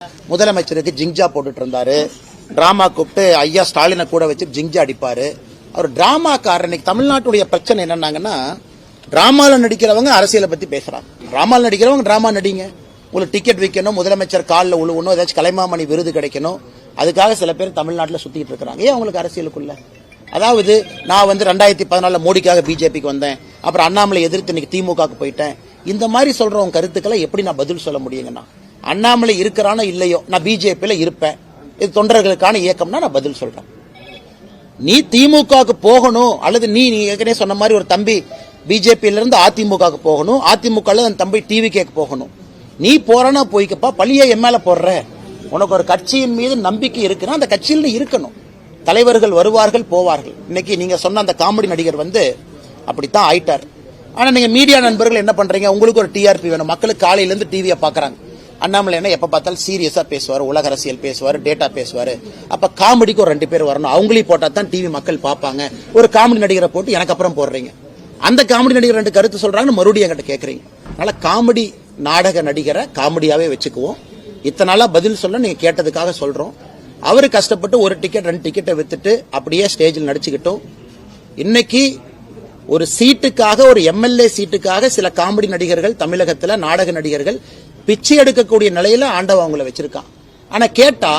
முதலமைச்சருக்கு ஜிங்ஜா போட்டுட்டு இருந்தாரு. டிராமா கூப்பிட்டு ஐயா ஸ்டாலினை கூட வச்சு ஜிங்ஜா அடிப்பாரு. அவர் டிராமாக்காரர். இன்னைக்கு தமிழ்நாட்டுடைய பிரச்சனை என்னன்னாங்கன்னா, டிராமால நடிக்கிறவங்க அரசியலை பத்தி பேசுறாங்க. டிராமால நடிக்கிறவங்க டிராமா நடிங்க. உங்களுக்கு டிக்கெட் விற்கணும், முதலமைச்சர் காலில் உழுவணும், ஏதாச்சும் கலைமாமணி விருது கிடைக்கணும், அதுக்காக சில பேர் தமிழ்நாட்டில் சுத்திட்டு இருக்காங்க. ஏன் அவங்களுக்கு அரசியலுக்குள்ள? அதாவது நான் 2014 மோடிக்காக பிஜேபிக்கு வந்தேன், அப்புறம் அண்ணாமலை எதிர்த்து இன்னைக்கு திமுகக்கு போயிட்டேன், இந்த மாதிரி சொல்றவங்க கருத்துக்களை எப்படி நான் பதில் சொல்ல முடியுங்கன்னா? அண்ணாமலை இருக்கிறானோ இல்லையோ, நான் பிஜேபியில இருப்பேன், இது தொண்டர்களுக்கான இயக்கம்னா நான் பதில் சொல்றேன். நீ திமுகவுக்கு போகணும், அல்லது நீ ஏற்கனவே சொன்ன மாதிரி ஒரு தம்பி பிஜேபியில இருந்து அதிமுகவுக்கு போகணும், அதிமுக அந்த தம்பி டிவிகேக்கு போகணும். நீ போறனா போய்க்கப்பா, பழிய என் மேல போடுற. உனக்கு ஒரு கட்சியின் மீது நம்பிக்கை இருக்குன்னா அந்த கட்சியில் இருக்கணும். தலைவர்கள் வருவார்கள் போவார்கள். இன்னைக்கு நீங்க சொன்ன அந்த காமெடி நடிகர் அப்படித்தான் ஆயிட்டார். ஆனா நீங்க மீடியா நண்பர்கள் என்ன பண்றீங்க? உங்களுக்கு ஒரு டிஆர்பி வேணும். மக்களுக்கு காலையில இருந்து டிவியை பாக்குறாங்க. அண்ணாமலை என்ன எப்ப பார்த்தாலும் சீரியஸா பேசுவார், உலக அரசியல் பேசுவார், டேட்டா பேசுவார். அப்ப காமெடிக்கு ஒரு 2 பேர் வரணும். அவங்களையும் போட்டா தான் டிவி மக்கள் பார்ப்பாங்க. ஒரு காமெடி நடிகரை போட்டு எனக்கு அப்புறம் போடுறீங்க. அந்த காமெடி நடிகர் 2 கருத்து சொல்றாங்கன்னு மறுபடியும் என்கிட்ட கேட்கறீங்க. அதனால காமெடி நாடக நடிகரை காமெடியாவே வச்சுக்குவோம். இத்தனை நாளா பதில் சொல்ல நீங்க கேட்டதுக்காக சொல்றோம். அவரு கஷ்டப்பட்டு ஒரு டிக்கெட் 2 டிக்கெட்டை வித்துட்டு அப்படியே ஸ்டேஜில் நடிச்சுக்கிட்டோம். இன்னைக்கு ஒரு சீட்டுக்காக, ஒரு எம்எல்ஏ சீட்டுக்காக சில காமெடி நடிகர்கள் தமிழகத்துல, நாடக நடிகர்கள் பிச்சை எடுக்கக்கூடிய நிலையில ஆண்டவன் அவங்களை வச்சிருக்கான். ஆனா கேட்டா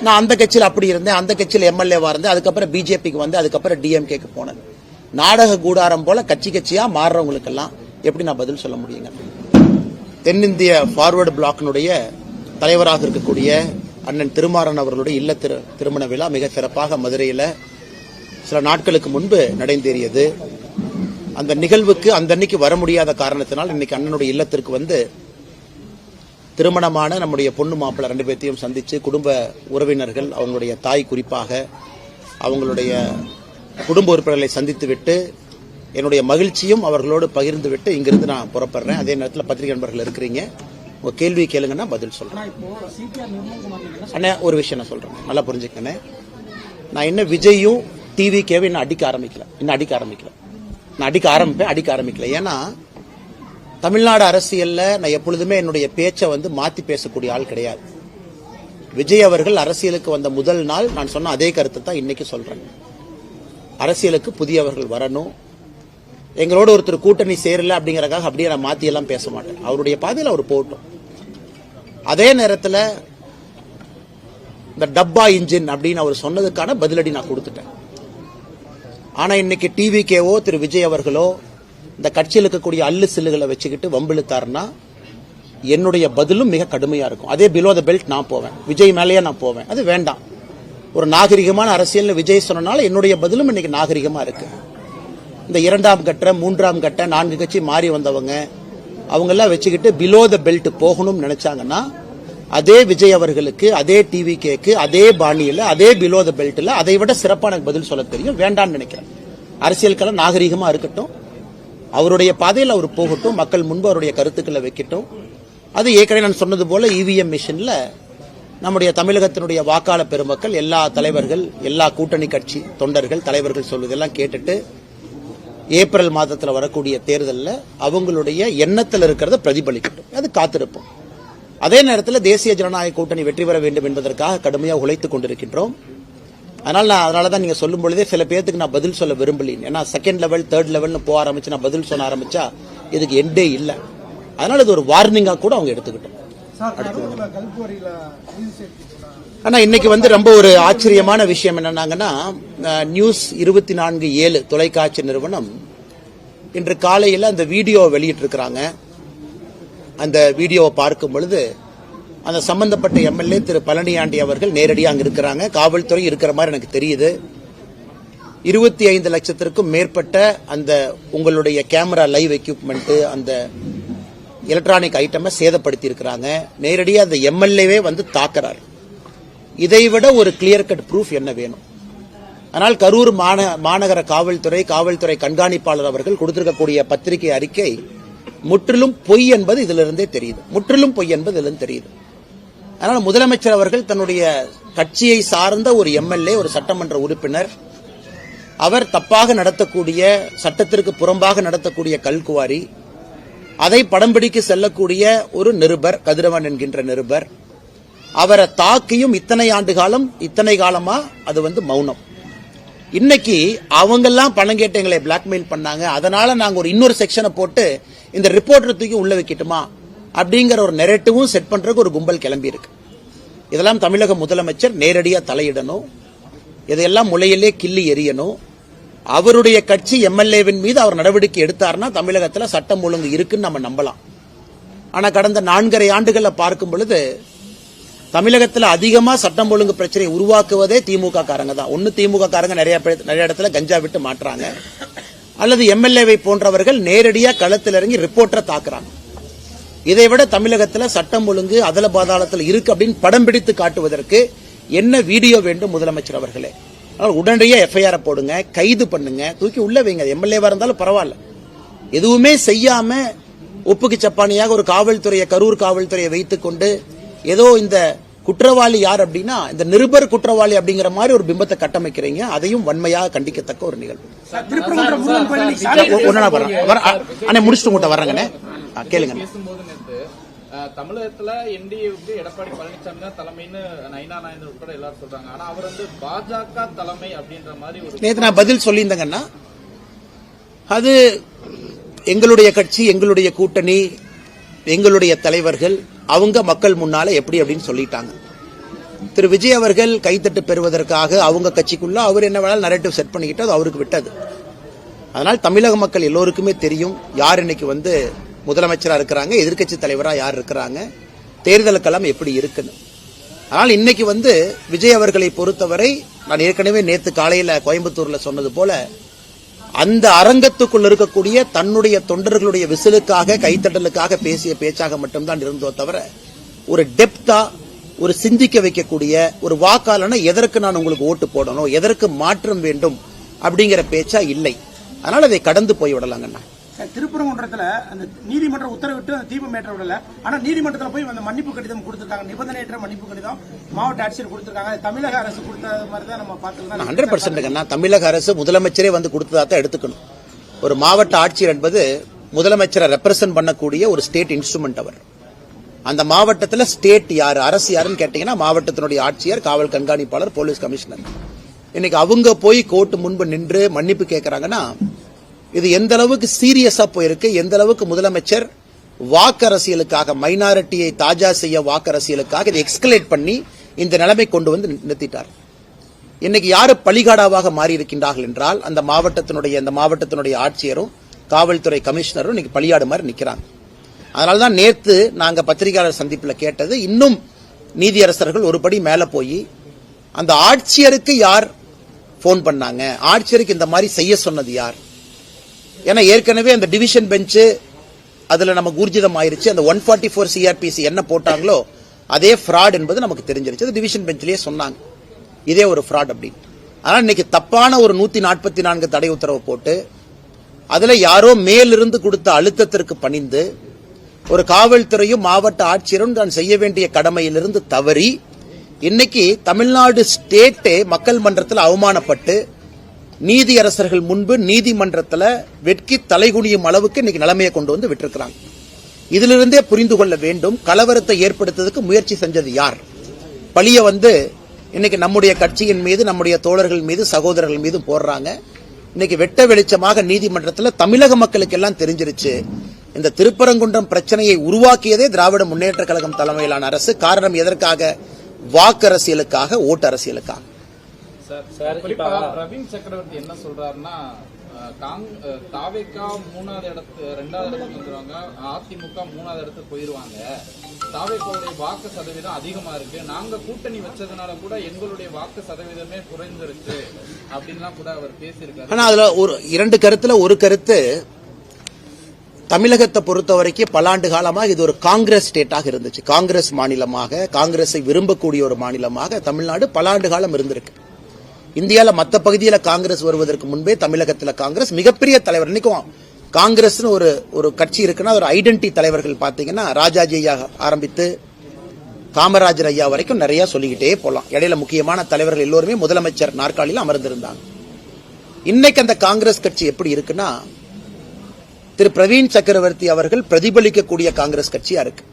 நான் அந்த கட்சியில் அப்படி இருந்தேன், அந்த கட்சியில் எம்எல்ஏவா இருந்தேன், அதுக்கப்புறம் பிஜேபிக்கு வந்து அதுக்கப்புறம் டிஎம்கேக்கு போனேன். நாடக கூடாரம் போல கட்சி கட்சியா மாறுறவங்களுக்கெல்லாம் எப்படி நான் பதில் சொல்ல முடியுங்க? தென்னிந்திய ஃபார்வர்டு பிளாக்கினுடைய தலைவராக இருக்கக்கூடிய அண்ணன் திருமாறன் அவர்களுடைய இல்ல திருமண விழா மிக சிறப்பாக மதுரையில் சில நாட்களுக்கு முன்பு நடைந்தேறியது. அந்த நிகழ்வுக்கு அந்த அன்னைக்கு வர முடியாத காரணத்தினால் இன்னைக்கு அண்ணனுடைய இல்லத்திற்கு வந்து திருமணமான நம்முடைய பொண்ணு மாப்பிள்ளை 2 பேர்த்தையும் சந்திச்சு, குடும்ப உறவினர்கள், அவங்களுடைய தாய் குறிப்பாக அவங்களுடைய குடும்ப உறுப்பினர்களை சந்தித்து விட்டு என்னுடைய மகிழ்ச்சியும் அவர்களோடு பகிர்ந்து விட்டு இங்கிருந்து நான் புறப்படுறேன். அதே நேரத்தில் பத்திரிகை நண்பர்கள் இருக்கிறீங்க, உங்க கேள்வி கேளுங்கன்னா பதில் சொல்றேன். அண்ணா ஒரு விஷயம் நான் சொல்றேன், நல்லா புரிஞ்சுக்கண்ணே. நான் என்ன விஜயும் டிவிகேவும் இன்னும் அடிக்க ஆரம்பிக்கல. நான் அடிக்க ஆரம்பிக்கல. ஏன்னா தமிழ்நாடு அரசியல்ல நான் எப்பொழுதுமே என்னுடைய பேச்சை மாத்தி பேசக்கூடிய ஆள் கிடையாது. விஜய் அவர்கள் அரசியலுக்கு வந்த முதல் நாள் நான் சொன்ன அதே கருத்தை தான் இன்னைக்கு சொல்றேன். அரசியலுக்கு புதியவர்கள் வரணும். எங்களோட ஒருத்தர் கூட்டணி சேரல அப்படிங்கறதுக்காக அப்படியே நான் மாத்தி எல்லாம் பேச மாட்டேன். அவருடைய பாதையில் அவர் போகட்டும். அதே நேரத்தில் இந்த டப்பா இன்ஜின் அப்படின்னு அவர் சொன்னதுக்கான பதிலடி நான் கொடுத்துட்டேன். ஆனா இன்னைக்கு டிவிகேவோ திரு விஜய் அவர்களோ இந்த கட்சியில் இருக்கக்கூடிய அல்லு சில்லுகளை வச்சுக்கிட்டு வம்பிழுத்தாருன்னா என்னுடைய பதிலும் மிக கடுமையா இருக்கும். அதே பிலோ த பெல்ட் நான் போவேன், விஜய் மேலேயே நான் போவேன். அது வேண்டாம். ஒரு நாகரிகமான அரசியல் விஜய் சொன்னனால என்னுடைய பதிலும் இன்னைக்கு நாகரிகமா இருக்கு. இந்த 2ஆம் கட்ட 3ஆம் கட்ட 4 கட்சி மாறி வந்தவங்க அவங்கெல்லாம் வச்சுக்கிட்டு பிலோ த பெல்ட் போகணும்னு நினைச்சாங்கன்னா அதே விஜய் அவர்களுக்கு, அதே டிவிகேக்கு, அதே பாணியில, அதே பிலோ த பெல்ட்ல அதை விட சிறப்பான பதில் சொல்ல தெரியும். வேண்டாம்னு நினைக்கிறேன். அரசியலுக்கெல்லாம் நாகரிகமா இருக்கட்டும், அவருடைய பாதையில் அவர் போகட்டும், மக்கள் முன்பு அவருடைய கருத்துக்களை வைக்கட்டும். அது ஏற்கனவே நான் சொன்னது போல இவிஎம் மிஷின்ல நம்முடைய தமிழகத்தினுடைய வாக்காளர் பெருமக்கள், எல்லா தலைவர்கள், எல்லா கூட்டணி கட்சி தொண்டர்கள், தலைவர்கள் சொல்வதெல்லாம் கேட்டுட்டு ஏப்ரல் மாதத்தில் வரக்கூடிய தேர்தலில் அவங்களுடைய எண்ணத்தில் இருக்கிறத பிரதிபலிக்கட்டும். அது காத்திருப்போம். அதே நேரத்தில் தேசிய ஜனநாயக கூட்டணி வெற்றி பெற வேண்டும் என்பதற்காக கடுமையாக உழைத்துக் கொண்டிருக்கின்றோம். அதனாலதான் நீங்க சொல்லும் பொழுதே சில பேருக்கு நான் பதில் சொல்ல விரும்பல. ஏன்னா 2nd லெவல் 3rd லெவல்னு போக ஆரம்பிச்சு நான் பதில் சொல்ல ஆரம்பிச்சா இதுக்கு எண்டே இல்லை. அதனால இது ஒரு வார்னிங்கா கூட அவங்க எடுத்துக்கிட்டோம். ஆனா இன்னைக்கு ரொம்ப ஒரு ஆச்சரியமான விஷயம் என்னன்னாங்கன்னா, நியூஸ் 24/7 தொலைக்காட்சி நிறுவனம் இன்று காலையில் அந்த வீடியோ வெளியிட்டு இருக்கிறாங்க. அந்த வீடியோவை பார்க்கும் பொழுது அந்த சம்பந்தப்பட்ட எம்எல்ஏ திரு பழனியாண்டி அவர்கள் நேரடியாக அங்க இருக்கிறாங்க. காவல்துறை இருக்கிற மாதிரி எனக்கு தெரியுது. 25 லட்சத்திற்கும் மேற்பட்ட அந்த உங்களுடைய கேமரா லைவ் எக்யூப்மெண்ட், அந்த எலக்ட்ரானிக் ஐட்டமை சேதப்படுத்தி இருக்கிறாங்க. நேரடியாக அந்த எம்எல்ஏவே தாக்குறாரு. இதைவிட ஒரு கிளியர் கட் ப்ரூஃப் என்ன வேணும்? ஆனால் கரூர் மாநகர காவல்துறை கண்காணிப்பாளர் அவர்கள் கொடுத்திருக்கக்கூடிய பத்திரிகை அறிக்கை முற்றிலும் பொய் என்பது இதிலிருந்தே தெரியுது. அதனால முதலமைச்சர் அவர்கள் தன்னுடைய கட்சியை சார்ந்த ஒரு எம்எல்ஏ, ஒரு சட்டமன்ற உறுப்பினர், அவர் தப்பாக நடத்தக்கூடிய, சட்டத்திற்கு புறம்பாக நடத்தக்கூடிய கல்குவாரி, அதை படம் பிடிக்க செல்லக்கூடிய ஒரு நிருபர், கதிரவன் என்கின்ற நிருபர், அவரை தாக்கியும் இத்தனை காலமா அது மௌனம். இன்னைக்கு அவங்கெல்லாம் பணம் கேட்டு எங்களை பிளாக்மெயில் பண்ணாங்க, அதனால நாங்க இன்னொரு செக்ஷனை போட்டு இந்த ரிப்போர்ட்டர் தூக்கி உள்ள வைக்கட்டுமா அப்படிங்கிற ஒரு நெரேட்டிவும் செட் பண்றதுக்கு ஒரு கும்பல் கிளம்பி இருக்கு. இதெல்லாம் தமிழக முதலமைச்சர் நேரடியா தலையிடணும், இதையெல்லாம் முளையிலே கிள்ளி எறியணும். அவருடைய கட்சி எம்எல்ஏவின் மீது அவர் நடவடிக்கை எடுத்தார்னா தமிழகத்தில் சட்டம் ஒழுங்கு இருக்குன்னு நம்ம நம்பலாம். ஆனா கடந்த 4.5 ஆண்டுகளை பார்க்கும் பொழுது தமிழகத்தில் அதிகமா சட்டம் ஒழுங்கு பிரச்சனை உருவாக்குவதே திமுக காரங்க தான். ஒன்னு திமுக காரங்க நிறைய இடத்துல கஞ்சா விட்டு மாற்றாங்க, அல்லது எம்எல்ஏவை போன்றவர்கள் நேரடியா களத்தில் இறங்கி ரிப்போர்ட்டரை தாக்குறாங்க. இதை விட தமிழகத்தில் சட்டம் ஒழுங்கு அதல பாதாளத்தில் இருக்கு அப்படின்னு படம் பிடித்து காட்டுவதற்கு என்ன வீடியோ வேண்டும் முதலமைச்சர் அவர்களே? உடனடியாக எஃப்ஐஆர் போடுங்க, கைது பண்ணுங்க, தூக்கி உள்ள வைங்க. எம்எல்ஏவா இருந்தாலும் பரவாயில்ல. எதுவுமே செய்யாம ஒப்புக்கு சப்பானியாக ஒரு காவல்துறையை, கரூர் காவல்துறையை வைத்துக் கொண்டு ஏதோ இந்த குற்றவாளி யார் அப்படின்னா இந்த நிருபர் குற்றவாளி அப்படிங்கிற மாதிரி ஒரு பிம்பத்தை கட்டமைக்கிறீங்க. அதையும் வன்மையாக கண்டிக்கத்தக்க ஒரு நிகழ்வு. முடிச்சுட்டு உங்கள்கிட்ட வர்றேங்கண்ணே, கேளுங்க. தமிழகத்துல என்டிஏவுக்கு எடப்பாடி பழனிசாமி தான் தலைமைன்னு நைனா நாயந்தர் உட்பட எல்லாரும் சொல்றாங்க. ஆனா அவர் பாஜக தலைமை அப்படின்ற மாதிரி ஒரு நேத்து நான் பதில் சொல்லியிருந்தேங்கன்னா, அது எங்களுடைய கட்சி, எங்களுடைய கூட்டணி, எங்களுடைய தலைவர்கள் அவங்க மக்கள் முன்னால எப்படி அப்படின்னு சொல்லிட்டாங்க. திரு விஜய் அவர்கள் கைத்தட்டு பெறுவதற்காக அவங்க கட்சிக்குள்ள அவர் என்ன வேணாலும் நரேட்டிவ் செட் பண்ணிக்கிட்டு அது அவருக்கு விட்டது. அதனால் தமிழக மக்கள் எல்லோருக்குமே தெரியும் யார் இன்னைக்கு முதலமைச்சரா இருக்கிறாங்க, எதிர்க்கட்சி தலைவரா யார் இருக்கிறாங்க, தேர்தல் களம் எப்படி இருக்குன்னு. ஆனால் இன்னைக்கு விஜய் அவர்களை பொறுத்தவரை நான் ஏற்கனவே நேத்து காலையில கோயம்புத்தூர்ல சொன்னது போல அந்த அரங்கத்துக்குள் இருக்கக்கூடிய தன்னுடைய தொண்டர்களுடைய விசிலுக்காக கைத்தட்டலுக்காக பேசிய பேச்சாக மட்டும்தான் இருந்தோ தவிர ஒரு டெப்தா, ஒரு சிந்திக்க வைக்கக்கூடிய ஒரு வாக்காளன எதற்கு நான் உங்களுக்கு ஓட்டு போடணும், எதற்கு மாற்றம் வேண்டும் அப்படிங்கிற பேச்சா இல்லை. அதனால அதை கடந்து போய் விடலாங்கண்ணா. திருப்பரங்குன்றத்துல அந்த நீதிமன்றம் உத்தரவிட்டு அந்த தீபம் ஏற்ற விடல. ஆனா நீதிமன்றத்தில் போய் அந்த மன்னிப்பு கடிதம் கொடுத்திருக்காங்க, நிபந்தனையற்ற மன்னிப்பு கடிதம் மாவட்ட ஆட்சியர் கொடுத்திருக்காங்க. தமிழக அரசு கொடுத்த மாதிரி தான் நம்ம பார்த்துக்கலாம். 100% தமிழக அரசு முதலமைச்சரே கொடுத்ததா தான் எடுத்துக்கணும். ஒரு மாவட்ட ஆட்சியர் என்பது முதலமைச்சரை ரெப்ரசென்ட் பண்ணக்கூடிய ஒரு ஸ்டேட் இன்ஸ்ட்ருமெண்ட். அவர் அந்த மாவட்டத்தில் ஸ்டேட் யாரு, அரசு யாருன்னு கேட்டீங்கன்னா மாவட்டத்தினுடைய ஆட்சியர், காவல் கண்காணிப்பாளர், போலீஸ் கமிஷனர். இன்னைக்கு அவங்க போய் கோர்ட்டு முன்பு நின்று மன்னிப்பு கேட்கறாங்கன்னா இது எந்த அளவுக்கு சீரியஸா போயிருக்கு, எந்த அளவுக்கு முதலமைச்சர் வாக்கரசியலுக்காக, மைனாரிட்டியை தாஜா செய்ய வாக்கரசியலுக்காக இதை எக்ஸ்கலேட் பண்ணி இந்த நிலைமை கொண்டு நிறுத்திட்டார். இன்னைக்கு யாரு பலிகாடாவாக மாறி இருக்கின்றார்கள் என்றால் அந்த மாவட்டத்தினுடைய ஆட்சியரும் காவல்துறை கமிஷனரும் இன்னைக்கு பலியாடு மாதிரி நிக்கிறாங்க. அதனால்தான் நேத்து நாங்க பத்திரிகையாளர் சந்திப்பில் கேட்டது, இன்னும் நீதியரசர்கள் ஒரு படி மேல போய் அந்த ஆட்சியருக்கு யார் போன் பண்ணாங்க, ஆட்சியருக்கு இந்த மாதிரி செய்ய சொன்னது யார்? ஏன்னா ஏற்கனவே அந்த டிவிஷன் பெஞ்ச் அதுல நமக்கு ஊர்ஜிதம் ஆயிருச்சு. அந்த 144 CRPC என்ன போட்டாங்களோ அதே ஃப்ராட் என்பது நமக்கு தெரிஞ்சிருச்சு. அது டிவிஷன் பெஞ்சிலேயே சொன்னாங்க இதே ஒரு ஃப்ராட் அப்படின்னு. ஆனா இன்னைக்கு தப்பான ஒரு 144 தடை உத்தரவு போட்டு அதுல யாரோ மேலிருந்து கொடுத்த அழுத்தத்திற்கு பணிந்து ஒரு காவல்துறையும் மாவட்ட ஆட்சியரும் தான் செய்ய வேண்டிய கடமையிலிருந்து தவறி இன்னைக்கு தமிழ்நாடு ஸ்டேட்டே மக்கள் மன்றத்தில் அவமானப்பட்டு நீதியரசர்கள் முன்பு நீதிமன்றத்தில் வெட்கி தலைகுனியும் அளவுக்கு இன்னைக்கு நிலைமையை கொண்டு விட்டிருக்கிறாங்க. இதிலிருந்தே புரிந்து கொள்ள வேண்டும், கலவரத்தை ஏற்படுத்துவதற்கு முயற்சி செஞ்சது யார்? பழிய இன்னைக்கு நம்முடைய கட்சியின் மீது, நம்முடைய தோழர்கள் மீது, சகோதரர்கள் மீது போடுறாங்க. இன்னைக்கு வெட்ட வெளிச்சமாக நீதிமன்றத்தில் தமிழக மக்களுக்கு எல்லாம் தெரிஞ்சிருச்சு இந்த திருப்பரங்குன்றம் பிரச்சனையை உருவாக்கியதே திராவிட முன்னேற்ற கழகம் தலைமையிலான அரசு. காரணம் எதற்காக? வாக்கு அரசியலுக்காக, ஓட்டு அரசியலுக்காக. பிரவீன் சக்கரவர்த்தி என்ன சொல்றாருன்னா, தாவேகா 2வது இடத்துக்கு வந்துருவாங்க, அதிமுக 3வது இடத்துக்கு போயிருவாங்க. தாவேகாவுடைய வாக்கு சதவீதம் அதிகமா இருக்கு, நாங்க கூட்டணி வச்சதுனால கூட எங்களுடைய வாக்கு சதவீதமே குறைஞ்சிருக்கு அப்படின்லாம் கூட அவர் பேசியிருக்காரு. ஆனா அதுல ஒரு 2 கருத்துல ஒரு கருத்து, தமிழகத்தை பொறுத்த வரைக்கும் பல ஆண்டு காலமாக இது ஒரு காங்கிரஸ் ஸ்டேட்டாக இருந்துச்சு. காங்கிரஸ் மாநிலமாக, காங்கிரஸை விரும்பக்கூடிய ஒரு மாநிலமாக தமிழ்நாடு பல ஆண்டு காலம் இருந்திருக்கு. இந்தியாவில் மற்ற பகுதியில் காங்கிரஸ் வருவதற்கு முன்பே தமிழகத்தில் காங்கிரஸ் மிகப்பெரிய தலைவர். இன்னைக்கும் காங்கிரஸ் ஒரு கட்சி இருக்குன்னா ஒரு ஐடென்டி தலைவர்கள் பாத்தீங்கன்னா ராஜாஜி ஐயா ஆரம்பித்து காமராஜர் ஐயா வரைக்கும் நிறைய சொல்லிக்கிட்டே போலாம். இடையில முக்கியமான தலைவர்கள் எல்லோருமே முதலமைச்சர் நாற்காலியில் அமர்ந்திருந்தாங்க. இன்னைக்கு அந்த காங்கிரஸ் கட்சி எப்படி இருக்குன்னா திரு பிரவீன் சக்கரவர்த்தி அவர்கள் பிரதிபலிக்கக்கூடிய காங்கிரஸ் கட்சியா இருக்கு.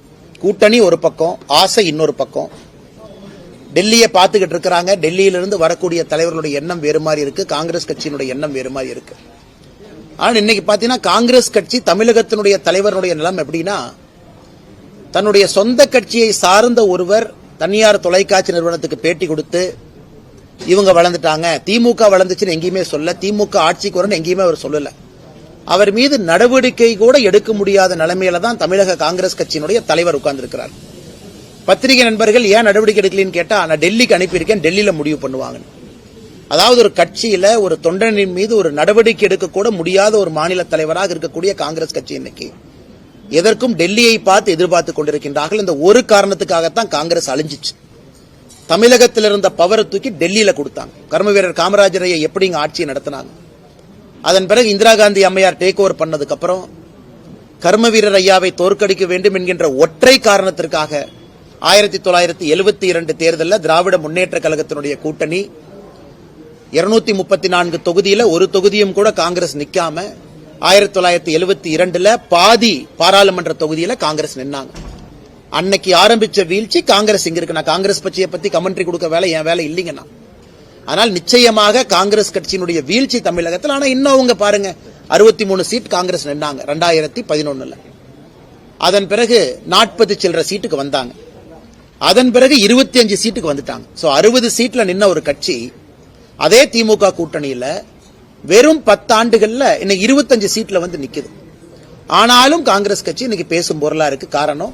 கூட்டணி ஒரு பக்கம், ஆசை இன்னொரு பக்கம். டெல்லியை பார்த்துக்கிட்டு இருக்கிறாங்க. டெல்லியிலிருந்து வரக்கூடிய தலைவர்களுடைய எண்ணம் வேறு மாதிரி இருக்கு, காங்கிரஸ் கட்சியினுடைய எண்ணம் வேறு மாதிரி இருக்கு. ஆனால் இன்னைக்கு பாத்தீங்கன்னா காங்கிரஸ் கட்சி தமிழகத்தினுடைய தலைவருடைய நிலம் எப்படின்னா, தன்னுடைய சொந்த கட்சியை சார்ந்த ஒருவர் தனியார் தொலைக்காட்சி நிறுவனத்துக்கு பேட்டி கொடுத்து இவங்க வளர்ந்துட்டாங்க, திமுக வளர்ந்துச்சுன்னு எங்கேயுமே சொல்ல, திமுக ஆட்சிக்கு வரணும் எங்கேயுமே அவர் சொல்லல. அவர் மீது நடவடிக்கை கூட எடுக்க முடியாத நிலைமையில தான் தமிழக காங்கிரஸ் கட்சியினுடைய தலைவர் உட்கார்ந்திருக்கிறார். பத்திரிகை நண்பர்கள் ஏன் நடவடிக்கை எடுக்கலன்னு கேட்டா, நான் டெல்லிக்கு அனுப்பியிருக்கேன், டெல்லியில முடிவு பண்ணுவாங்க. அதாவது ஒரு கட்சியில ஒரு தொண்டனின் மீது ஒரு நடவடிக்கை எடுக்க கூட முடியாத ஒரு மாநில தலைவராக இருக்கக்கூடிய காங்கிரஸ் கட்சி இன்னைக்கு எதற்கும் டெல்லியை பார்த்து எதிர்பார்த்துக் கொண்டிருக்கின்றார்கள். இந்த ஒரு காரணத்துக்காகத்தான் காங்கிரஸ் அழிஞ்சிச்சு. தமிழகத்தில் இருந்த பவரை தூக்கி டெல்லியில கொடுத்தாங்க. கர்ம வீரர் காமராஜரையை எப்படி இங்க ஆட்சியை நடத்தினாங்க. அதன் பிறகு இந்திரா காந்தி அம்மையார் டேக் ஓவர் பண்ணதுக்கு அப்புறம் கர்ம வீரர் ஐயாவை தோற்கடிக்க வேண்டும் என்கின்ற ஒற்றை காரணத்திற்காக 1972 தேர்தலில் திராவிட முன்னேற்ற கழகத்தினுடைய கூட்டணி 234 தொகுதியில ஒரு தொகுதியும் கூட காங்கிரஸ் நிக்காம 1972 பாதி பாராளுமன்ற தொகுதியில காங்கிரஸ் நின்னாங்க. அன்னைக்கு ஆரம்பிச்ச வீழ்ச்சி காங்கிரஸ் இங்க இருக்கு. நான் காங்கிரஸ் கட்சியை பத்தி கமெண்ட்ரி கொடுக்க வேலை என் வேலை இல்லைங்கண்ணா. ஆனால் நிச்சயமாக காங்கிரஸ் கட்சியினுடைய வீழ்ச்சி தமிழகத்தில். ஆனா இன்னும் அவங்க பாருங்க, 63 சீட் காங்கிரஸ் நின்னாங்க 2011. அதன் பிறகு 40 சில்லற சீட்டுக்கு வந்தாங்க. அதன் பிறகு 25 சீட்டுக்கு வந்துட்டாங்க. 60 சீட்ல நின்ன ஒரு கட்சி அதே திமுக கூட்டணியில வெறும் 10 ஆண்டுகள்ல இன்னைக்கு 25 சீட்ல வந்து நிக்குது. ஆனாலும் காங்கிரஸ் கட்சி இன்னைக்கு பேசும் பொருளா இருக்கு. காரணம்,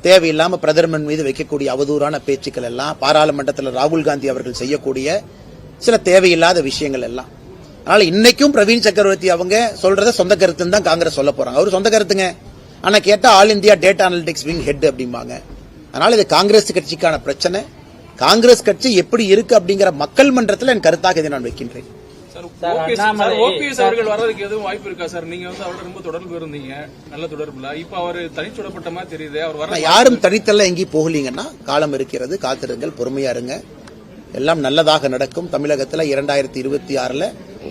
தேவையில்லாம பிரதமர் மீது வைக்கக்கூடிய அவதூறான பேச்சுக்கள் எல்லாம், பாராளுமன்றத்தில் ராகுல் காந்தி அவர்கள் செய்யக்கூடிய சில தேவையில்லாத விஷயங்கள் எல்லாம். அதனால இன்னைக்கும் பிரவீன் சக்கரவர்த்தி அவங்க சொல்றத சொந்த கருத்துன்னு தான் காங்கிரஸ் சொல்ல போறாங்க. அவர் சொந்த கருத்துங்க, ஆனா கேட்டா all India data analytics wing head அப்படிம்பாங்க. அதனால இது காங்கிரஸ் கட்சிக்கான பிரச்சனை. காங்கிரஸ் கட்சி எப்படி இருக்கு அப்படிங்கிற மக்கள் மன்றத்தில் என் கருத்தாக இதை நான் வைக்கின்றேன். ஓபிஎஸ் அவர்கள் வர்றதுக்கு எதுவும் வாய்ப்பு இருக்கா சார்? நீங்க வந்து அவரோட ரொம்ப தொடர்பு இருந்தீங்க, நல்ல தொடர்புல. இப்ப அவர் தனிச்சுடப்பட்ட மாதிரி தெரியுது. அவர் வர யாரும் தனித்தல்ல எங்கேயும் போகலீங்கன்னா, காலம் இருக்கிறது, காத்திருங்கள், பொறுமையா இருங்க, எல்லாம் நல்லதாக நடக்கும். தமிழகத்தில் 2026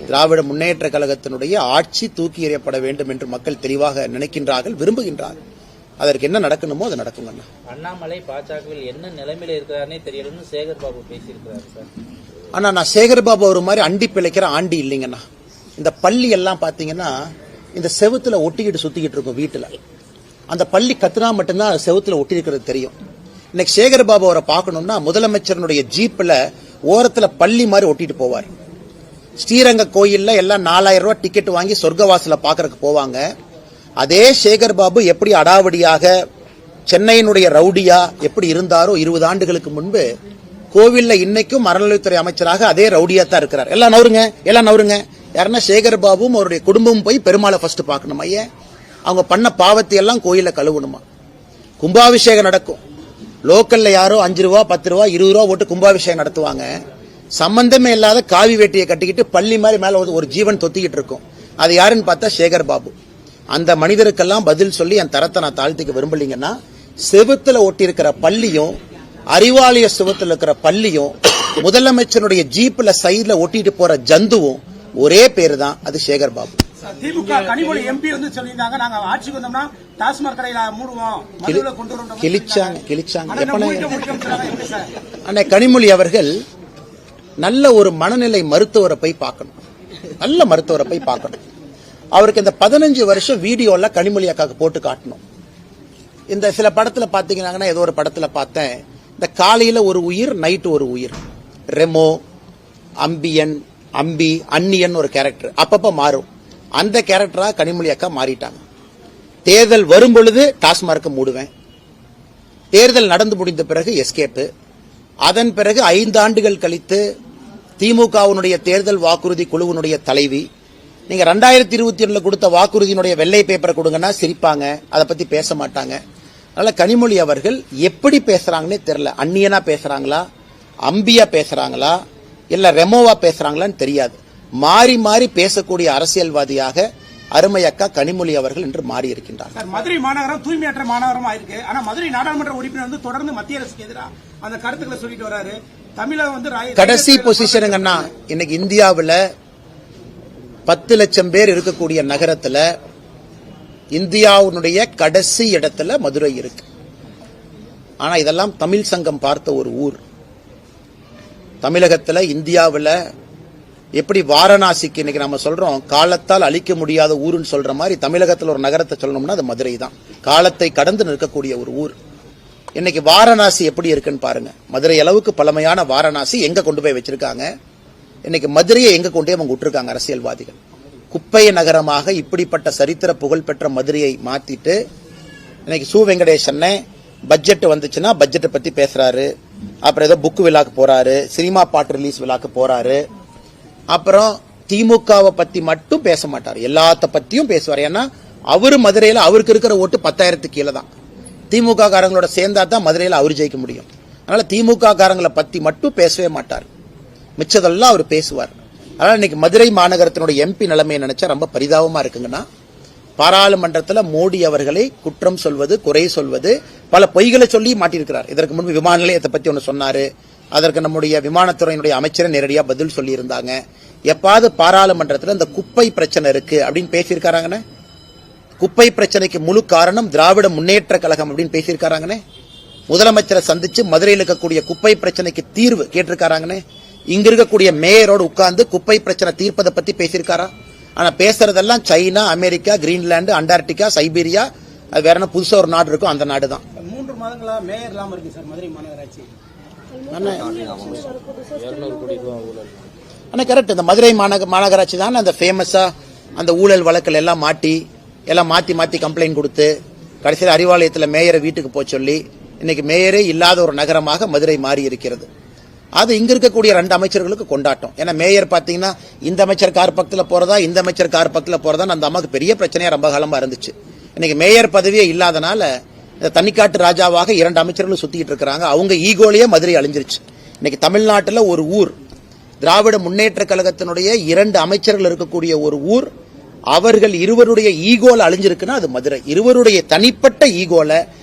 திராவிட முன்னேற்ற கழகத்தினுடைய ஆட்சி தூக்கி எறியப்பட வேண்டும் என்று மக்கள் தெளிவாக நினைக்கின்றார்கள், விரும்புகின்றார்கள். அதற்கு என்ன நடக்கணுமோ அது நடக்குங்க. அண்ணாமலை பாஜகவில் என்ன நிலைமையில இருக்கிறாரே தெரியலன்னு சேகர் பாபு பேசியிருக்கிறாரு சார். ஆனா நான் சேகர் பாபு ஒரு மாதிரி அண்டி பிழைக்கிற ஆண்டி இல்லைங்கண்ணா. இந்த பள்ளி எல்லாம் பாத்தீங்கன்னா இந்த செவுத்துல ஒட்டிக்கிட்டு சுத்திக்கிட்டு இருக்கும் வீட்டுல. அந்த பள்ளி கத்துனா மட்டும்தான் செவுத்துல ஒட்டி இருக்கிறது தெரியும். இன்னைக்கு சேகர் பாபு அவரை பார்க்கணும்னா முதலமைச்சருடைய ஜீப்ல ஓரத்துல பள்ளி மாதிரி ஒட்டிட்டு போவார். ஸ்ரீரங்க கோயில்ல எல்லாம் 4000 ரூபாய் டிக்கெட் வாங்கி சொர்க்கவாசல பாக்குறதுக்கு போவாங்க. அதே சேகர் பாபு எப்படி அடாவடியாக சென்னையினுடைய ரவுடியா எப்படி இருந்தாரோ 20 ஆண்டுகளுக்கு முன்பு, கோவில்ல இன்னைக்கும் அறநிலையத்துறை அமைச்சராக அதே ரவுடியா தான் இருக்கிறார். எல்லாம் நவருங்க. யாருன்னா சேகர் பாபுவும் அவருடைய குடும்பமும் போய் பெருமாளை ஃபர்ஸ்ட் பார்க்கணும். ஐயா, அவங்க பண்ண பாவத்தை எல்லாம் கோயில கழுவணுமா? கும்பாபிஷேகம் நடக்கும். லோக்கல்ல யாரோ 5 ரூபா 10 ரூபா 20 ரூபா போட்டு கும்பாபிஷேகம் நடத்துவாங்க. சம்பந்தமே இல்லாத காவி வேட்டியை கட்டிக்கிட்டு பள்ளி மாதிரி மேல ஒரு ஜீவன் தொத்திக்கிட்டு இருக்கும். அது யாருன்னு பார்த்தா சேகர் பாபு. அந்த மனிதருக்கெல்லாம் பதில் சொல்லி என் தரத்தை நான் தாழ்த்திக்க விரும்பலீங்கன்னா, செவுத்துல ஒட்டி இருக்கிற பள்ளியும் அறிவாலய செவுத்துல இருக்கிற பள்ளியும் முதலமைச்சருடைய ஜீப்ல சைட்ல ஒட்டிட்டு போற ஜந்துவும் ஒரே பேரு தான், அது சேகர் பாபு. திமுக கனிமொழி எம்பி வந்து சொல்லியிருந்தாங்க, நாங்க ஆட்சிக்கு வந்தோம்னா டாஸ்மாக் கடையில மூடுவோம், மதுவில கொண்டு வரோம். கிழிச்சாங்க. அண்ணே கனிமொழி அவர்கள் நல்ல ஒரு மனநிலை மருத்துவரை போய் பார்க்கணும். நல்ல மருத்துவரை போய் பார்க்கணும். அவருக்கு இந்த 15 வருஷம் வீடியோல கனிமொழி அக்காக்கு போட்டு காட்டணும். இந்த சில படத்துல பாத்தீங்கன்னா, ஏதோ ஒரு படத்துல பார்த்தேன், இந்த காலையில ஒரு உயிர், நைட்டு ஒரு உயிர். ரெமோ, அம்பியன், அம்பி, அன்னியன் ஒரு கேரக்டர் அப்பப்ப மாறும். அந்த கேரக்டரா கனிமொழி அக்கா மாறிட்டாங்க. தேர்தல் வரும் பொழுது டாஸ்மார்க்க மூடுவேன், தேர்தல் நடந்து முடிந்த பிறகு எஸ்கேப்பு, அதன் பிறகு 5 ஆண்டுகள் கழித்து திமுகவினுடைய தேர்தல் வாக்குறுதி குழுவினுடைய தலைவி. நீங்க 2021 கொடுத்த வாக்குறுதியினுடைய வெள்ளை பேப்பரை கொடுங்கன்னா சிரிப்பாங்க, அதை பத்தி பேச மாட்டாங்க. அதனால கனிமொழி அவர்கள் எப்படி பேசுறாங்கன்னே தெரியல. அந்நியனா பேசுறாங்களா, அம்பியா பேசுறாங்களா, இல்ல ரெமோவா பேசுறாங்களான்னு தெரியாது. மாறி மாறி பேசக்கூடிய அரசியல்வாதியாக அருமை அக்கா கனிமொழி அவர்கள் என்று மாறி இருக்கின்றார். மதுரை மாநகரம் தூய்மையற்ற மாநகரமா இருக்கு. ஆனா மதுரை நாடாளுமன்ற உறுப்பினர் வந்து தொடர்ந்து மத்திய அரசுக்கு எதிராக அந்த கருத்துக்களை சொல்லிட்டு வராரு. தமிழகம் வந்து கடைசி பொசிஷனுங்கன்னா, இன்னைக்கு இந்தியாவில் 10 லட்சம் பேர் இருக்கக்கூடிய நகரத்துல இந்தியாவுடைய கடைசி இடத்துல மதுரை இருக்கு. ஆனா இதெல்லாம் தமிழ் சங்கம் பார்த்த ஒரு ஊர். தமிழகத்துல, இந்தியாவுல எப்படி வாரணாசிக்கு இன்னைக்கு நம்ம சொல்றோம் காலத்தால் அழிக்க முடியாத ஊருன்னு சொல்ற மாதிரி தமிழகத்துல ஒரு நகரத்தை சொல்லணும்னா அது மதுரை தான். காலத்தை கடந்து நிற்கக்கூடிய ஒரு ஊர். இன்னைக்கு வாரணாசி எப்படி இருக்குன்னு பாருங்க. மதுரை அளவுக்கு பழமையான வாரணாசி எங்க கொண்டு போய் வச்சிருக்காங்க. இன்னைக்கு மதுரையை எங்க கொண்டு போய் அவங்க விட்டுருக்காங்க அரசியல்வாதிகள். குப்பை நகரமாக இப்படிப்பட்ட சரித்திர புகழ்பெற்ற மதுரையை மாத்திட்டு இன்னைக்கு சு வெங்கடேசன் பட்ஜெட் வந்துச்சுன்னா பட்ஜெட்டை பத்தி பேசுறாரு. அப்புறம் ஏதோ புக் விழாக்கு போறாரு, சினிமா பாட்டு ரிலீஸ் விழாக்கு போறாரு. அப்புறம் திமுகவை பத்தி மட்டும் பேச மாட்டார், எல்லாத்த பத்தியும் பேசுவார். ஏன்னா அவரு மதுரையில அவருக்கு இருக்கிற ஓட்டு 10,000 கீழே தான். திமுக காரங்களோட சேர்ந்தா தான் மதுரையில அவர் ஜெயிக்க முடியும். அதனால திமுக காரங்களை பத்தி மட்டும் பேசவே மாட்டார், மிச்சதெல்லாம் அவர் பேசுவார். அதனால இன்னைக்கு மதுரை மாநகரத்தினுடைய எம்பி நிலைமையை நினைச்சா ரொம்ப பரிதாபமா இருக்குங்கன்னா, பாராளுமன்றத்தில் மோடி அவர்களை குற்றம் சொல்வது, குறை சொல்வது, பல பொய்களை சொல்லி மாட்டியிருக்கிறார். இதற்கு முன்பு விமான நிலையத்தை பத்தி ஒன்று சொன்னாரு. அதற்கு நம்முடைய விமானத்துறையினுடைய அமைச்சரை நேரடியாக பதில் சொல்லி இருந்தாங்க. எப்பாவது பாராளுமன்றத்தில் இந்த குப்பை பிரச்சனை இருக்கு அப்படின்னு பேசியிருக்காங்கன்னு, குப்பை பிரச்சனைக்கு முழு காரணம் திராவிட முன்னேற்ற கழகம் அப்படின்னு பேசியிருக்காங்கன்னு, முதலமைச்சரை சந்திச்சு மதுரையில் இருக்கக்கூடிய குப்பை பிரச்சனைக்கு தீர்வு கேட்டிருக்காங்கன்னு, இங்க இருக்கக்கூடிய மேயரோடு உட்கார்ந்து குப்பை பிரச்சனை தீர்ப்பதை பத்தி பேசியிருக்காரா? ஆனா பேசுறதெல்லாம் China, America, Greenland, Antarctica, Siberia, அது வேற என்ன புதுசா ஒரு நாடு இருக்கும், அந்த நாடு தான். 3 மாதங்களா மேயர் இல்லாம இருக்கு சார் மதுரை மாநகராட்சி. ஆனா கரெக்ட், இந்த மதுரை மாநகராட்சி தான் அந்த ஃபேமஸா அந்த ஊழல் வழக்கில் எல்லாம் மாத்தி மாத்தி கம்ப்ளைண்ட் கொடுத்து கடைசியில் அறிவாலயத்தில் மேயரை வீட்டுக்கு போக சொல்லி இன்னைக்கு மேயரே இல்லாத ஒரு நகரமாக மதுரை மாறி இருக்கிறது. அது இங்க இருக்கக்கூடிய 2 அமைச்சர்களுக்கு கொண்டாட்டம். ஏன்னா மேயர் பாத்தீங்கன்னா இந்த அமைச்சர் கார் பக்கத்தில் போறதா, இந்த அமைச்சர் கார் பக்கத்தில் போறதா அந்த அம்மாவுக்கு பெரிய பிரச்சனையா ரொம்ப காலமா இருந்துச்சு. இன்னைக்கு மேயர் பதவியே இல்லாதனால தனிக்காட்டு ராஜாவாக 2 அமைச்சர்களும் சுத்திட்டு இருக்காங்க. அவங்க ஈகோலயே மதுரை அழிஞ்சிருச்சு. இன்னைக்கு தமிழ்நாட்டில் ஒரு ஊர், திராவிட முன்னேற்ற கழகத்தினுடைய 2 அமைச்சர்கள் இருக்கக்கூடிய ஒரு ஊர், அவர்கள் இருவருடைய ஈகோல அழிஞ்சிருக்குன்னா அது மதுரை. இருவருடைய தனிப்பட்ட ஈகோல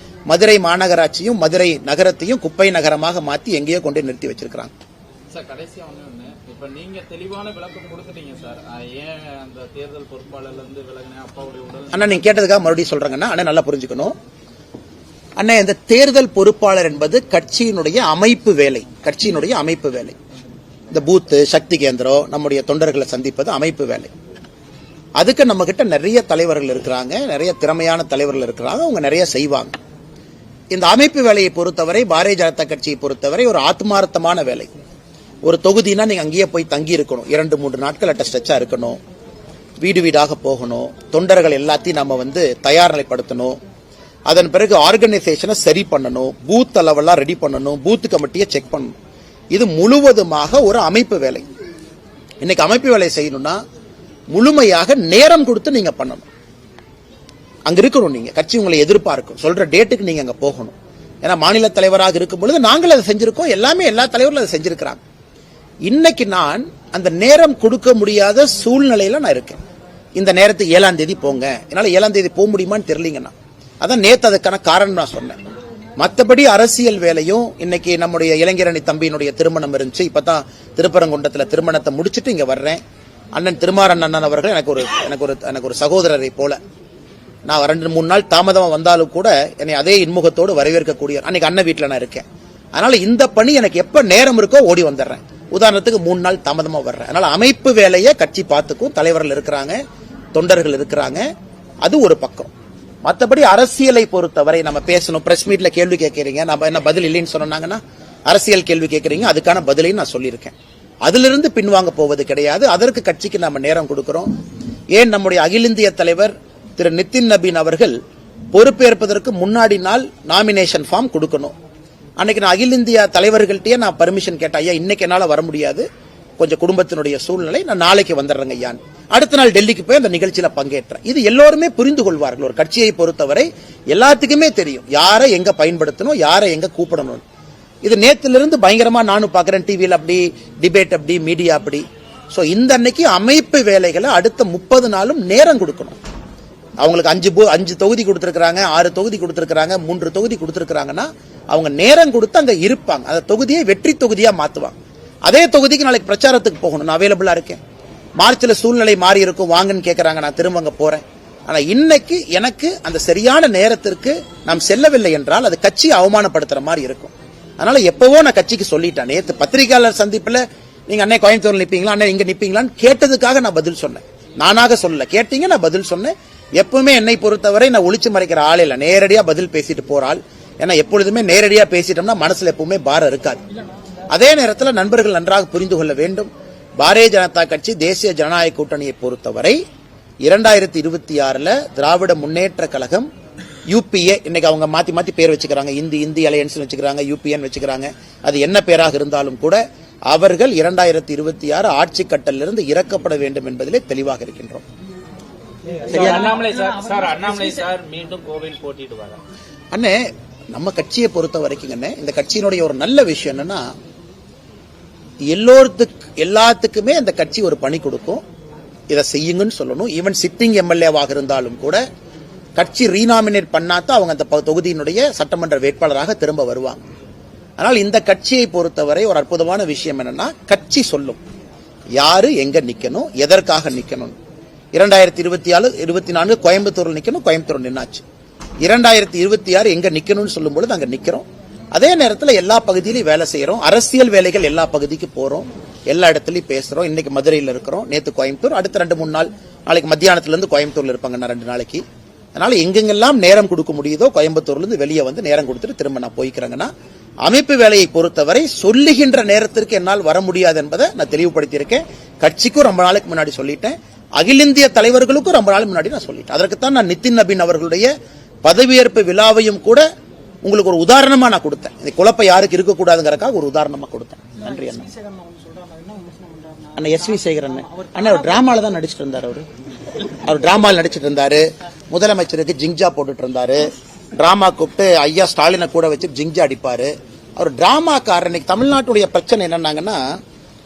மதுரை மாநகராட்சியும் மதுரை நகரத்தையும் குப்பை நகரமாக மாத்தி எங்கேயோ கொண்டு நிறுத்தி வச்சிருக்காங்க. சார் கடைசியா ஒண்ணு, இப்ப நீங்க தெளிவான விளக்கம் கொடுத்துட்டீங்க சார். ஏன் அந்த தேர்தல் பொறுப்பாளர்ல இருந்து விலகின அப்பாவுடைய உடல் அண்ணா நீங்க கேட்டதுக்காக மறுபடியும் சொல்றாங்கன்னா அண்ணா நல்லா புரிஞ்சுக்கணும். அண்ணா இந்த தேர்தல் பொறுப்பாளர் என்பது கட்சியினுடைய அமைப்பு வேலை, கட்சியினுடைய அமைப்பு வேலை. இந்த பூத்து, சக்தி கேந்திரம், நம்முடைய தொண்டர்களை சந்திப்பது அமைப்பு வேலை. அதுக்கு நம்ம கிட்ட நிறைய தலைவர்கள் இருக்கிறாங்க, நிறைய திறமையான தலைவர்கள் இருக்கிறாங்க, அவங்க நிறைய செய்வாங்க. இந்த அமைப்பு வேலையை பொறுத்தவரை, பாரதிய ஜனதா கட்சியை பொறுத்தவரை ஒரு ஆத்மார்த்தமான வேலை. ஒரு தொகுதினா நீங்க அங்கேயே போய் தங்கி இருக்கணும், 2-3 நாட்கள் அட்டஸ்டச்சா இருக்கணும், வீடு வீடாக போகணும், தொண்டர்கள் எல்லாத்தையும் நம்ம தயார் நிலைப்படுத்தணும், அதன் பிறகு ஆர்கனைசேஷனை சரி பண்ணணும், பூத் அளவெல்லாம் ரெடி பண்ணணும், பூத் கமிட்டியை செக் பண்ணணும். இது முழுவதுமாக ஒரு அமைப்பு வேலை. இன்னைக்கு அமைப்பு வேலை செய்யணும்னா முழுமையாக நேரம் கொடுத்து நீங்க பண்ணணும். அங்க இருக்கணும், நீங்க கட்சி உங்களை எதிர்பார்க்கும், சொல்ற டேட்டுக்கு நீங்க அங்க போகணும். ஏன்னா மாநில தலைவராக இருக்கும் பொழுது நாங்கள் அதை செஞ்சிருக்கோம், எல்லா தலைவர்களும் அதை செஞ்சிருக்கிறாங்க. இன்னைக்கு நான் அந்த நேரம் கொடுக்க முடியாத சூழ்நிலையில நான் இருக்கேன். இந்த நேரத்துக்கு 7ஆம் தேதி போங்க, என்னால 7ஆம் தேதி போக முடியுமான்னு தெரியலீங்கன்னா அதான் நேத்து அதுக்கான காரணம் நான் சொன்னேன். மற்றபடி அரசியல் வேலையும் இன்னைக்கு நம்முடைய இளைஞரணி தம்பியினுடைய திருமணம் இருந்துச்சு. இப்பதான் திருப்பரங்குன்றத்துல திருமணத்தை முடிச்சுட்டு இங்க வர்றேன். அண்ணன் திருமாறன் அண்ணன் அவர்கள் எனக்கு ஒரு சகோதரரை போல. நான் 2-3 நாள் தாமதமா வந்தாலும் கூட என்னை அதே இன்முகத்தோடு வரவேற்கக்கூடிய அன்னைக்கு அண்ணன் வீட்டுல நான் இருக்கேன். அதனால இந்த பணி எனக்கு எப்ப நேரம் இருக்கோ ஓடி வந்துடுறேன். உதாரணத்துக்கு 3 நாள் தாமதமா வர்றேன். அதனால அமைப்பு வேலையை கட்சி பார்த்துக்கும், தலைவர்கள் இருக்கிறாங்க, தொண்டர்கள் இருக்கிறாங்க, அது ஒரு பக்கம். மற்றபடி அரசியலை பொறுத்தவரை நம்ம பேசணும். பிரஸ் மீட்ல கேள்வி கேட்கறீங்க, நம்ம என்ன பதில் இல்லைன்னு சொன்னாங்கன்னா அரசியல் கேள்வி கேட்கறீங்க, அதுக்கான பதிலையும் நான் சொல்லியிருக்கேன். அதிலிருந்து பின்வாங்க போவது கிடையாது. அதற்கு கட்சிக்கு நம்ம நேரம் கொடுக்கிறோம். ஏன் நம்முடைய அகில இந்திய தலைவர் திரு நிதின் நபீன் அவர்கள் பொறுப்பேற்பதற்கு முன்னாடி நாள் நாமினேஷன் ஃபார்ம் கொடுக்கணும். அன்னைக்கு நான் அகில இந்திய தலைவர்கள்ட்டே நான் பர்மிஷன் கேட்டேன், ஐயா இன்னைக்கு என்னால வர முடியாது, கொஞ்சம் குடும்பத்தினுடைய சூழ்நிலை, நான் நாளைக்கு வந்துடுறேங்க ஐயான்னு. அடுத்த நாள் டெல்லிக்கு போய் அந்த நிகழ்ச்சியில பங்கேற்றேன். இது எல்லோருமே புரிந்து கொள்வார்கள். ஒரு கட்சியை பொறுத்தவரை எல்லாத்துக்குமே தெரியும் யாரை எங்க பயன்படுத்தணும், யாரை எங்க கூப்பிடணும். இது நேத்திலிருந்து பயங்கரமா நானும் பாக்குறேன், டிவியில் அப்படி டிபேட், அப்படி மீடியா அப்படி. சோ இந்த அன்னைக்கு அமைப்பு வேலைகளை அடுத்த 30 நாளும் நேரம் கொடுக்கணும். அவங்களுக்கு 5 தொகுதி கொடுத்திருக்காங்க, 6 தொகுதி கொடுத்திருக்காங்க, 3 தொகுதி கொடுத்திருக்காங்கன்னா அவங்க நேரம் கொடுத்து அங்க இருப்பாங்க. அந்த தொகுதியை வெற்றி தொகுதியா மாத்துவாங்க. அதே தொகுதிக்கு நாளைக்கு பிரச்சாரத்துக்கு போகணும், நான் அவைலபிளா இருக்கேன். மார்ச்ல சூழ்நிலை மாறி இருக்கும், வாங்கன்னு கேட்கறாங்க, நான் திரும்ப அங்க போறேன். ஆனா இன்னைக்கு எனக்கு அந்த சரியான நேரத்திற்கு நாம் செல்லவில்லை என்றால் அது கட்சியை அவமானப்படுத்துற மாதிரி இருக்கும். அதனால எப்பவோ நான் கட்சிக்கு சொல்லிட்டேன். நேத்து பத்திரிகையாளர் சந்திப்புல நீங்க அண்ணே கோயம்புத்தூர்ல நிப்பீங்களா, அண்ணே இங்க நிப்பீங்களான்னு கேட்டதுக்காக நான் பதில் சொன்னேன். நானாக சொல்லல, கேட்டீங்க, நான் பதில் சொன்னேன். எப்பவுமே என்னை பொறுத்தவரை நான் ஒளிச்சு மறைக்கிற ஆள் இல்ல, நேரடியா பதில் பேசிட்டு போறாள். ஏன்னா எப்பொழுதுமே நேரடியா பேசிட்டோம்னா மனசுல எப்பவுமே பாரம் இருக்காது. அதே நேரத்தில் நண்பர்கள் நன்றாக புரிந்து கொள்ள வேண்டும், பாரதிய ஜனதா கட்சி தேசிய ஜனநாயக கூட்டணியை பொறுத்தவரை 2026 திராவிட முன்னேற்ற கழகம் யூபிஏ, இன்னைக்கு அவங்க மாத்தி மாத்தி பேர் வச்சுக்கிறாங்க, இந்தி அலையன்ஸ் வச்சுக்கிறாங்க, யூபிஎன் வச்சுக்கிறாங்க. அது என்ன பேராக இருந்தாலும் கூட அவர்கள் 2026 ஆட்சி கட்டலிலிருந்து இறக்கப்பட வேண்டும் என்பதிலே தெளிவாக இருக்கின்றோம். அண்ணாமலை சார் மீண்டும் கோவையில் போட்டியிடுவாங்க. அண்ணே, நம்ம கட்சியை பொறுத்த வரைக்கும் அண்ணே, இந்த கட்சியினுடைய ஒரு நல்ல விஷயம் என்னன்னா, எல்லாத்துக்குமே அந்த கட்சி ஒரு பணி கொடுக்கும், இதை செய்யுங்கன்னு சொல்லணும். ஈவன் சிட்டிங் எம்எல்ஏவாக இருந்தாலும் கூட கட்சி ரீநாமினேட் பண்ணாதான் அவங்க அந்த தொகுதியினுடைய சட்டமன்ற வேட்பாளராக திரும்ப வருவாங்க. ஆனால் இந்த கட்சியை பொறுத்தவரை ஒரு அற்புதமான விஷயம் என்னன்னா, கட்சி சொல்லும் யாரு எங்க நிக்கணும், எதற்காக நிக்கணும். 2024 கோயம்புத்தூர்ல நிக்கணும், கோயம்புத்தூர் நின்னாச்சு. 2026 எங்க நிக்கணும்னு சொல்லும் பொழுது அங்க நிக்கிறோம். அதே நேரத்தில் எல்லா பகுதியிலும் வேலை செய்யறோம், அரசியல் வேலைகள் எல்லா பகுதிக்கு போறோம், எல்லா இடத்துலயும் பேசுறோம். இன்னைக்கு மதுரையில் இருக்கிறோம், நேத்து கோயம்புத்தூர், அடுத்த 2-3 நாள், நாளைக்கு மத்தியானத்துல இருந்து கோயம்புத்தூர்ல இருப்பாங்க 2 நாளைக்கு. அதனால எங்கெங்கெல்லாம் நேரம் கொடுக்க முடியுதோ கோயம்புத்தூர்ல இருந்து வெளியே வந்து நேரம் கொடுத்துட்டு திரும்ப நான் போய்க்கிறேங்கன்னா, அமைப்பு வேலையை பொறுத்தவரை சொல்லுகின்ற நேரத்திற்கு என்னால் வர முடியாது என்பதை நான் தெளிவுபடுத்தியிருக்கேன். கட்சிக்கும் ரொம்ப நாளைக்கு முன்னாடி சொல்லிட்டேன், அகில இந்திய தலைவர்களுக்கும் ரொம்ப நாள் முன்னாடி நான் சொல்லிட்டேன். அதற்குத்தான் நான் நிதின் நபீன் அவர்களுடைய பதவியேற்பு விழாவையும் கூட உங்களுக்கு ஒரு உதாரணமா நான் கொடுத்தேன். இந்த குழப்பம் யாருக்கு இருக்கக்கூடாதுங்கிறதுக்காக ஒரு உதாரணமா கொடுத்தேன். நன்றி அண்ணா. அண்ணா எஸ் வி சேகர் அண்ணா ஒரு டிராமால தான் நடிச்சிட்டு இருந்தாரு. அவர் டிராமால நடிச்சிட்டு இருந்தாரு, முதலமைச்சருக்கு ஜிங்ஜா போட்டுட்டு இருந்தாரு, டிராமா கூப்பிட்டு ஐயா ஸ்டாலினை கூட வச்சு ஜிங்ஜா அடிப்பாரு. அவர் டிராமாக்காரர். இன்னைக்கு தமிழ்நாட்டுடைய பிரச்சனை என்னன்னாங்கன்னா,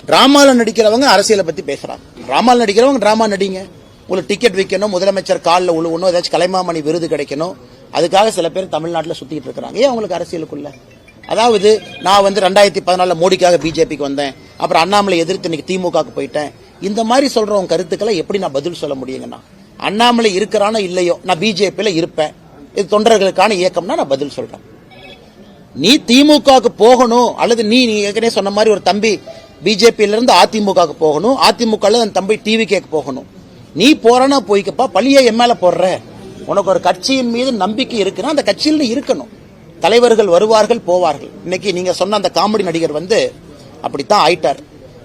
டிராமால நடிக்கிறவங்க அரசியலை பத்தி பேசுறாங்க. டிராமால நடிக்கிறவங்க டிராமா நடிங்க, உங்களுக்கு டிக்கெட் விற்கணும், முதலமைச்சர் காலில் உழுவணும், ஏதாச்சும் கலைமாமணி விருது கிடைக்கணும், அதுக்காக சில பேர் தமிழ்நாட்டில் சுத்திட்டு இருக்காங்க. ஏன் அவங்களுக்கு அரசியலுக்குள்ள? அதாவது நான் 2014 மோடிக்காக பிஜேபிக்கு வந்தேன், அப்புறம் அண்ணாமலை எதிர்த்து இன்னைக்கு திமுகவுக்கு போயிட்டேன், இந்த மாதிரி சொல்றவங்க கருத்துக்களை எப்படி நான் பதில் சொல்ல முடியுங்கன்னா? அண்ணாமலை இருக்கிறானோ இல்லையோ, நான் பிஜேபியில இருப்பேன், இது தொண்டர்களுக்கான இயக்கம்னா நான் பதில் சொல்றேன். நீ திமுகவுக்கு போகணும், அல்லது நீ ஏற்கனவே சொன்ன மாதிரி ஒரு தம்பி பிஜேபியில இருந்து அதிமுகவுக்கு போகணும், அதிமுக அந்த தம்பி டிவிகேக்கு போகணும். நீ போறனா போய்க்கப்பா, பழிய என் மேல போடுற. உனக்கு ஒரு கட்சியின் மீது நம்பிக்கை இருக்குன்னா அந்த கட்சியில் இருக்கணும். தலைவர்கள் வருவார்கள் போவார்கள். இன்னைக்கு நீங்க சொன்ன அந்த காமெடி நடிகர் அப்படித்தான் ஆயிட்டார்.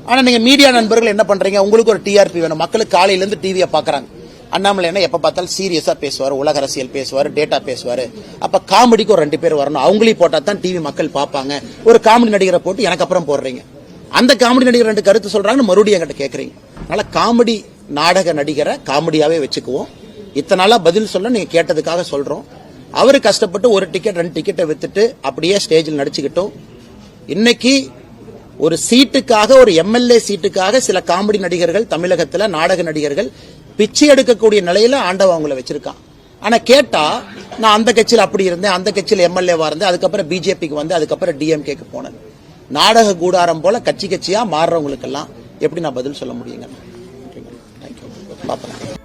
ஆனா நீங்க மீடியா நண்பர்கள் என்ன பண்றீங்க, உங்களுக்கு ஒரு டிஆர்பி வேணும், மக்களுக்கு காலையில இருந்து டிவியை பாக்குறாங்க. அண்ணாமலை என்ன எப்ப பார்த்தாலும் சீரியஸா பேசுவாரு, உலக அரசியல் பேசுவாரு, டேட்டா பேசுவாரு. அப்ப காமெடிக்கு ஒரு 2 பேர் வரணும், அவங்களையும் போட்டா தான் டிவி மக்கள் பார்ப்பாங்க. ஒரு காமெடி நடிகரை போட்டு எனக்கு அப்புறம் போடுறீங்க, அந்த காமெடி நடிகர் 2 கருத்து சொல்றாங்கன்னு மறுபடியும் என்கிட்ட கேக்குறீங்க. அதனால காமெடி நாடக நடிகரை காமெடியாவே வச்சுக்குவோம். இத்தனை நாளா பதில் சொல்ல நீங்க கேட்டதுக்காக சொல்றோம். அவரு கஷ்டப்பட்டு ஒரு டிக்கெட் 2 டிக்கெட்டை வித்துட்டு அப்படியே ஸ்டேஜில் நடிச்சுக்கிட்டோம். இன்னைக்கு ஒரு சீட்டுக்காக, ஒரு எம்எல்ஏ சீட்டுக்காக சில காமெடி நடிகர்கள் தமிழகத்துல, நாடக நடிகர்கள் பிச்சை எடுக்கக்கூடிய நிலையில ஆண்டவன் அவங்கள வச்சிருக்கான். ஆனா கேட்டா நான் அந்த கட்சியில் அப்படி இருந்தேன், அந்த கட்சியில் எம்எல்ஏவா இருந்தேன், அதுக்கப்புறம் பிஜேபிக்கு வந்து அதுக்கப்புறம் டிஎம்கேக்கு போனேன். நாடக கூடாரம் போல கட்சியா மாறுறவங்களுக்கெல்லாம் எப்படி நான் பதில் சொல்ல முடியுங்க? தேங்க்யூ. பாப்பா.